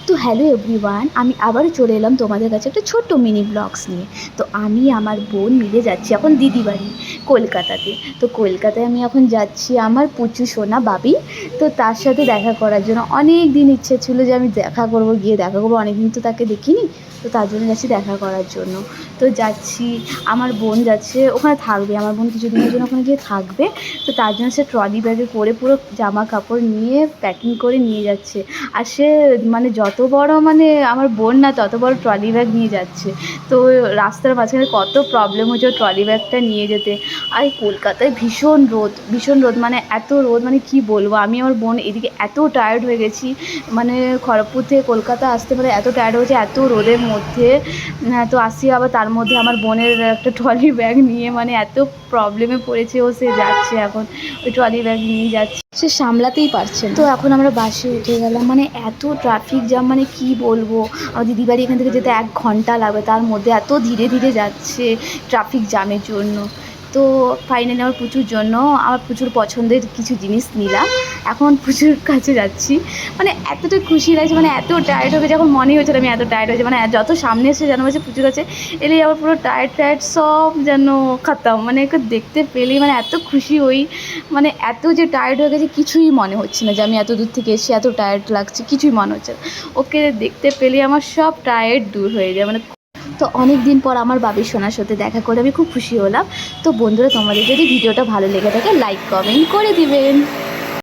তো hello everyone, আমি আবারও চলে এলাম তোমাদের কাছে একটা ছোট্ট মিনি ব্লগস নিয়ে। তো আমি আমার বোন মিলে যাচ্ছি এখন দিদি বাড়ি কলকাতাতে। তো কলকাতায় আমি এখন যাচ্ছি আমার পুচু সোনা বাবি। তো তার সাথে দেখা করার জন্য অনেক দিন ইচ্ছে ছিল যে আমি দেখা করবো, গিয়ে দেখা করবো, অনেক দিন তো তাকে দেখিনি। তো তার জন্য যাচ্ছি দেখা করার জন্য। তো যাচ্ছি, আমার বোন যাচ্ছে, ওখানে থাকবে, আমার বোন কিছুদিনের জন্য ওখানে গিয়ে থাকবে। তো তার জন্য সে ট্রলি ব্যাগে করে পুরো জামা কাপড় নিয়ে প্যাকিং করে নিয়ে যাচ্ছে। আর সে মানে যত বড় মানে আমার বোন না তত বড় ট্রলি ব্যাগ নিয়ে যাচ্ছে। তো রাস্তার মাঝখানে কত প্রবলেম হচ্ছে ওই ট্রলি ব্যাগটা নিয়ে যেতে। আর এই কলকাতায় ভীষণ রোদ, ভীষণ রোদ, মানে এত রোদ, মানে কি বলবো। আমি আমার বোন এদিকে এত টায়ার্ড হয়ে গেছি, মানে খড়গপুর থেকে কলকাতা আসতে মানে এত টায়ার্ড হয়েছে এত রোদের মধ্যে। তো আসি আবার তার মধ্যে আমার বোনের একটা ট্রলি ব্যাগ নিয়ে, মানে এত প্রবলেমে পড়েছে ও। সে যাচ্ছে এখন ওই ট্রলি ব্যাগ নিয়ে যাচ্ছে, সে সামলাতেই পারছে না। তো এখন আমরা বাসে উঠে গেলাম, মানে এত ট্রাফিক জ্যাম, মানে কি বলবো। আমার দিদি বাড়ি এখান থেকে যেতে 1 ঘন্টা লাগবে, তার মধ্যে এত ধীরে ধীরে যাচ্ছে ট্রাফিক জ্যামের জন্য। তো ফাইনালি আমার পুচুর জন্য আমার প্রচুর পছন্দের কিছু জিনিস নিলাম। এখন প্রচুর কাছে যাচ্ছি, মানে এতটা খুশি লাগছে, মানে এত টায়ার্ড হয়ে গেছে, এখন মনেই হচ্ছে না আমি এত টায়ার্ড হয়েছে। মানে যত সামনে এসে যেন বলছে প্রচুর কাছে এলেই আবার পুরো টায়ার্ড সব যেন খতম। মানে ওকে দেখতে পেলেই মানে এত খুশি হই, মানে এত যে টায়ার্ড হয়ে গেছে কিছুই মনে হচ্ছে না যে আমি এত দূর থেকে এসে এত টায়ার্ড লাগছে, কিছুই মনে হচ্ছে না। ওকে দেখতে পেলেই আমার সব টায়ার্ড দূর হয়ে যায় মানে। তো অনেক দিন পর আমার বাবির সোনার সাথে দেখা করে আমি খুব খুশি হলাম। তো বন্ধুরা, তোমাদের যদি ভিডিওটা ভালো লেগে থাকে লাইক কমেন্ট করে দিবেন।